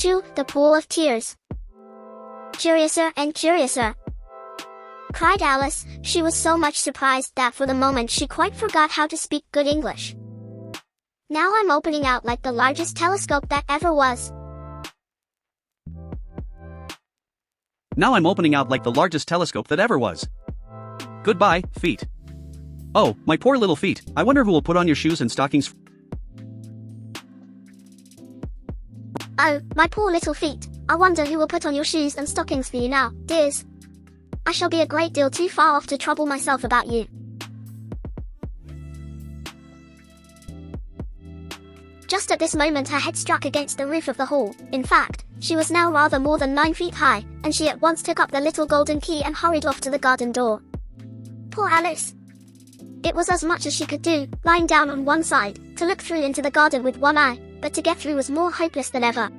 2. The Pool of Tears. Curiouser and curiouser, cried Alice. She was so much surprised that for the moment she quite forgot how to speak good English. Now I'm opening out like the largest telescope that ever was. Now I'm opening out like the largest telescope that ever was. Goodbye, feet. Oh, my poor little feet. I wonder who will put on your shoes and stockings. Oh, my poor little feet. I wonder who will put on your shoes and stockings for you now, dears. I shall be a great deal too far off to trouble myself about you. Just at this moment her head struck against the roof of the hall. In fact, she was now rather more than 9 feet high, and she at once took up the little golden key and hurried off to the garden door. Poor Alice! It was as much as she could do, lying down on one side, to look through into the garden with one eye, but to get through was more hopeless than ever.